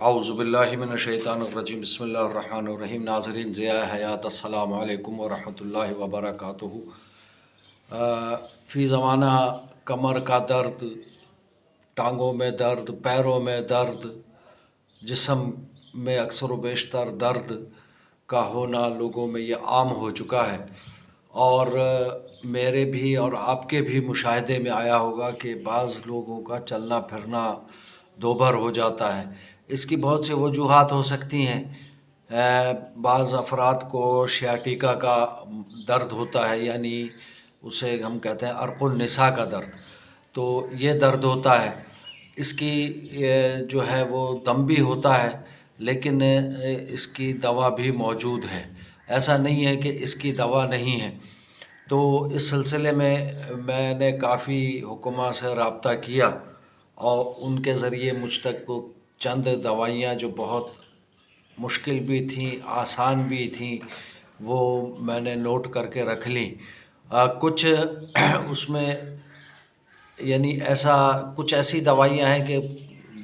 औज़ुबिल्लाहिमिनश्शैतानिर्रजीम बिस्मिल्लाहिर्रहमानिर्रहीम। नाज़रीन ज़िया हयात अस्सलामु अलैकुम वरहमतुल्लाहि वबरकातुहू। फ़ी ज़माना कमर का दर्द, टांगों में दर्द, पैरों में दर्द, जिस्म में अक्सर व बेशतर दर्द का होना लोगों में ये आम हो चुका है। और मेरे भी और आपके भी मुशाहिदे में आया होगा कि बाज़ लोगों का चलना फिरना दोभर हो जाता है। इसकी बहुत सी वजूहात हो सकती हैं। बाज़ अफराद को शियाटिका का दर्द होता है, यानी उसे हम कहते हैं अर्क़ुन निसा का दर्द, तो ये दर्द होता है। इसकी जो है वो दम भी होता है, लेकिन इसकी दवा भी मौजूद है। ऐसा नहीं है कि इसकी दवा नहीं है। तो इस सिलसिले में मैंने काफ़ी हुक्मा से रब्ता किया और उनके ज़रिए मुझ तक को चंद दवाइयाँ जो बहुत मुश्किल भी थीं, आसान भी थीं, वो मैंने नोट करके रख ली। कुछ उसमें यानी कुछ ऐसी दवाइयाँ हैं कि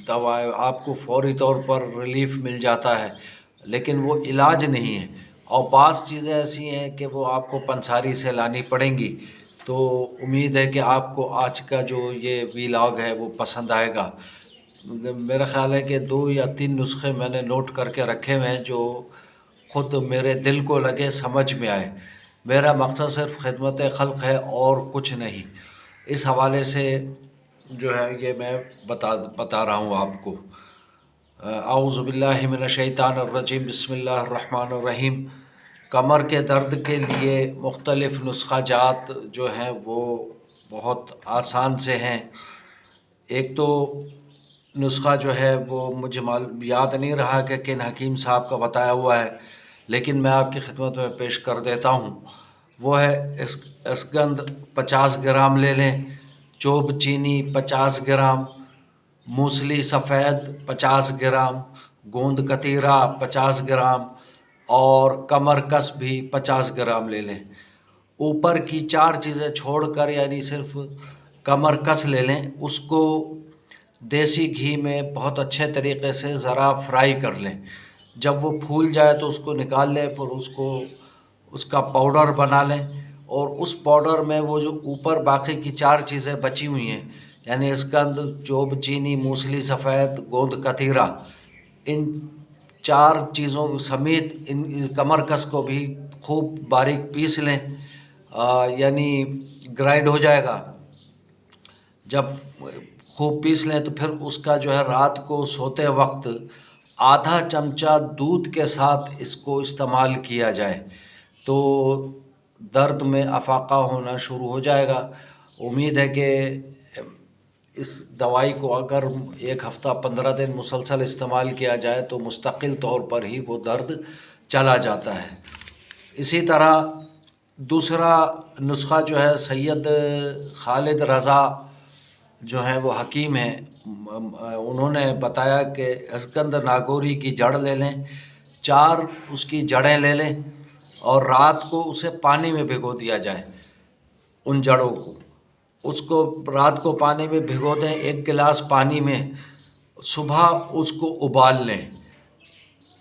दवा आपको फ़ौरी तौर पर रिलीफ़ मिल जाता है, लेकिन वो इलाज नहीं है। और बाज़ चीज़ें ऐसी हैं कि वो आपको पंसारी से लानी पड़ेंगी। तो उम्मीद है कि आपको आज का जो ये वीलॉग है वो पसंद आएगा। मेरा ख़्याल है कि 2 या 3 नुस्खे मैंने नोट करके रखे हुए हैं जो ख़ुद मेरे दिल को लगे, समझ में आए। मेरा मकसद सिर्फ़ खिदमत खल्क़ है और कुछ नहीं। इस हवाले से जो है ये मैं बता रहा हूँ आपको। औज़ुबिल्लाहि मिनश्शैतानिर्रजीम बिस्मिल्लाहिर्रहमानिर्रहीम। कमर के दर्द के लिए मुख्तलिफ़ नुस्खा जात जो हैं वो बहुत आसान से हैं। एक तो नुस्खा जो है वो मुझे याद नहीं रहा कि किन हकीम साहब का बताया हुआ है, लेकिन मैं आपकी खिदमत में पेश कर देता हूँ। वो है इसगंध 50 ग्राम ले लें, चोब चीनी 50 ग्राम, मूसली सफ़ेद 50 ग्राम, गोंद कतीरा 50 ग्राम और कमर कस भी 50 ग्राम ले लें। ऊपर की 4 चीज़ें छोड़कर यानी सिर्फ कमर कस ले लें। उसको देसी घी में बहुत अच्छे तरीक़े से ज़रा फ्राई कर लें। जब वो फूल जाए तो उसको निकाल लें, फिर उसका पाउडर बना लें। और उस पाउडर में वो जो ऊपर बाकी की 4 चीज़ें बची हुई हैं, यानी इसकंद, चोब चीनी, मूसली सफ़ेद, गोंद कतीरा, इन 4 चीज़ों समेत इन कमर कस को भी खूब बारीक पीस लें। यानी ग्राइंड हो जाएगा। जब खूब पीस लें तो फिर उसका जो है रात को सोते वक्त आधा चमचा दूध के साथ इसको इस्तेमाल किया जाए तो दर्द में अफाका होना शुरू हो जाएगा। उम्मीद है कि इस दवाई को अगर 1 हफ़्ता 15 दिन मुसलसल इस्तेमाल किया जाए तो मुस्तकिल तौर पर ही वो दर्द चला जाता है। इसी तरह दूसरा नुस्खा जो है सैयद खालिद रज़ा जो है वो हकीम हैं, उन्होंने बताया कि इसकंद नागौरी की जड़ ले लें, 4 उसकी जड़ें ले लें और रात को उसे पानी में भिगो दिया जाए। उन जड़ों को उसको रात को पानी में भिगो दें, 1 गिलास पानी में। सुबह उसको उबाल लें,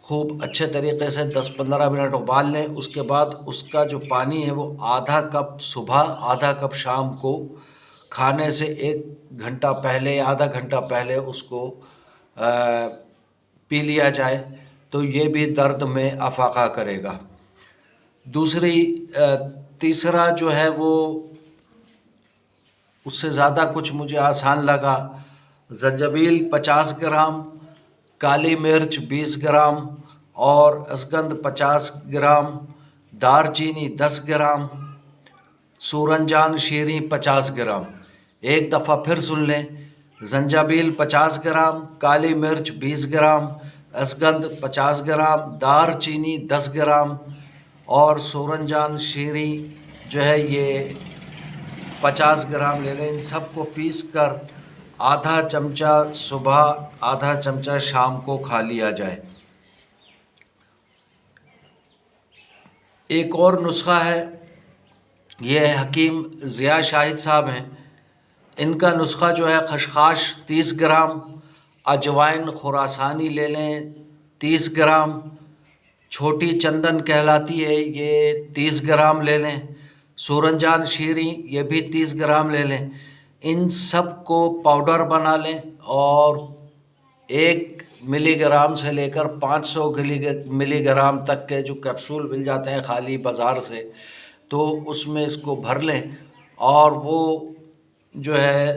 खूब अच्छे तरीक़े से 10-15 मिनट उबाल लें। उसके बाद उसका जो पानी है वो आधा कप सुबह, आधा कप शाम को खाने से 1 घंटा पहले या आधा घंटा पहले उसको पी लिया जाए तो ये भी दर्द में अफाका करेगा। तीसरा जो है वो उससे ज़्यादा कुछ मुझे आसान लगा। ज़ंजाबिल 50 ग्राम, काली मिर्च 20 ग्राम और इसगंध 50 ग्राम, दारचीनी 10 ग्राम, सूरनजान शीरी 50 ग्राम। एक दफ़ा फिर सुन लें। ज़ंजाबिल 50 ग्राम, काली मिर्च 20 ग्राम, इसगंध 50 ग्राम, दारचीनी 10 ग्राम और सूरनजान शीरी जो है ये 50 ग्राम ले लें। इन सब को पीस कर आधा चमचा सुबह, आधा चमचा शाम को खा लिया जाए। एक और नुस्खा है, ये हकीम ज़िया शाहिद साहब हैं। इनका नुस्खा जो है खसखस 30 ग्राम, اجوائن خراسانی لے لیں 30 گرام، چھوٹی چندن کہلاتی ہے یہ 30 گرام لے لیں، سورنجان شیریں یہ بھی 30 گرام لے لیں۔ ان سب کو پاؤڈر بنا لیں اور 1 ملی گرام سے لے کر 500 ملی گرام تک کے جو کیپسول مل جاتے ہیں خالی بازار سے، تو اس میں اس کو بھر لیں اور وہ جو ہے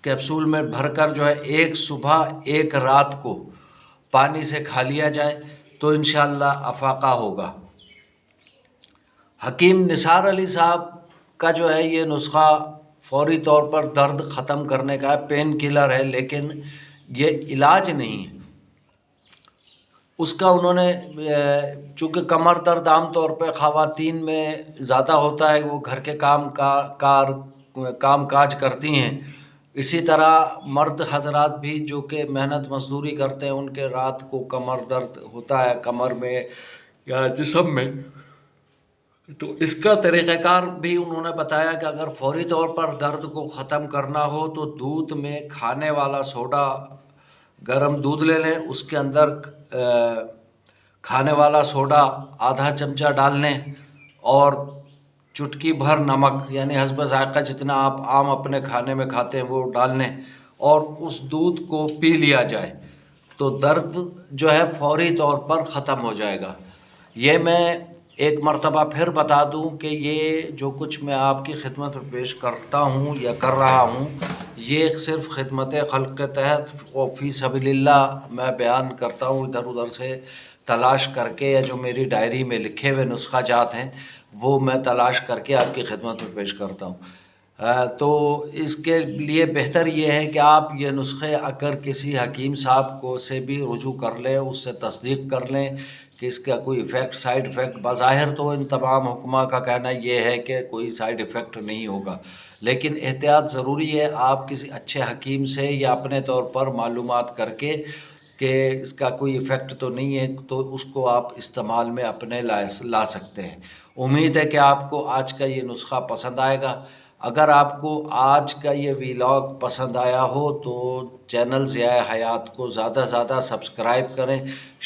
کیپسول میں بھر کر جو ہے 1 صبح 1 رات کو پانی سے کھا لیا جائے تو انشاءاللہ افاقہ ہوگا۔ حکیم نثار علی صاحب کا جو ہے یہ نسخہ فوری طور پر درد ختم کرنے کا ہے، پین کلر ہے لیکن یہ علاج نہیں ہے اس کا۔ انہوں نے چونکہ کمر درد عام طور پہ خواتین میں زیادہ ہوتا ہے، وہ گھر کے کام کاج کرتی ہیں، اسی طرح مرد حضرات بھی جو کہ محنت مزدوری کرتے ہیں ان کے رات کو کمر درد ہوتا ہے کمر میں یا جسم میں، تو اس کا طریقہ کار بھی انہوں نے بتایا کہ اگر فوری طور پر درد کو ختم کرنا ہو تو دودھ میں کھانے والا سوڈا، گرم دودھ لے لیں، اس کے اندر کھانے والا سوڈا آدھا چمچہ ڈال لیں اور چٹکی بھر نمک، یعنی حسب ذائقہ جتنا آپ عام اپنے کھانے میں کھاتے ہیں وہ ڈال لیں اور اس دودھ کو پی لیا جائے تو درد جو ہے فوری طور پر ختم ہو جائے گا۔ یہ میں ایک مرتبہ پھر بتا دوں کہ یہ جو کچھ میں آپ کی خدمت میں پیش کرتا ہوں یا کر رہا ہوں یہ صرف خدمت خلق کے تحت و فی سبیل اللہ میں بیان کرتا ہوں، ادھر ادھر سے تلاش کر کے، یا جو میری ڈائری میں لکھے ہوئے نسخہ جات ہیں وہ میں تلاش کر کے آپ کی خدمت میں پیش کرتا ہوں۔ تو اس کے لیے بہتر یہ ہے کہ آپ یہ نسخے اگر کسی حکیم صاحب کو سے بھی رجوع کر لیں، اس سے تصدیق کر لیں کہ اس کا کوئی سائیڈ ایفیکٹ، بظاہر تو ان تمام حکماء کا کہنا یہ ہے کہ کوئی سائیڈ ایفیکٹ نہیں ہوگا، لیکن احتیاط ضروری ہے۔ آپ کسی اچھے حکیم سے یا اپنے طور پر معلومات کر کے کہ اس کا کوئی ایفیکٹ تو نہیں ہے تو اس کو آپ استعمال میں اپنے لا سکتے ہیں۔ امید ہے کہ آپ کو آج کا یہ نسخہ پسند آئے گا۔ اگر آپ کو آج کا یہ ویلاگ پسند آیا ہو تو چینل ضیاء حیات کو زیادہ سے زیادہ سبسکرائب کریں،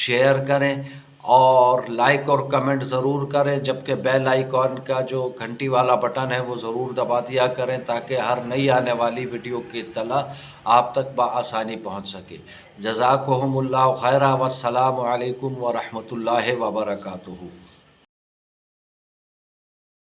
شیئر کریں اور لائک اور کمنٹ ضرور کریں، جبکہ بیل آئیکن کا جو گھنٹی والا بٹن ہے وہ ضرور دبا دیا کریں تاکہ ہر نئی آنے والی ویڈیو کی اطلاع آپ تک بآسانی پہنچ سکے۔ جزاکہم اللہ خیرا، والسلام علیکم ورحمۃ اللہ وبرکاتہ۔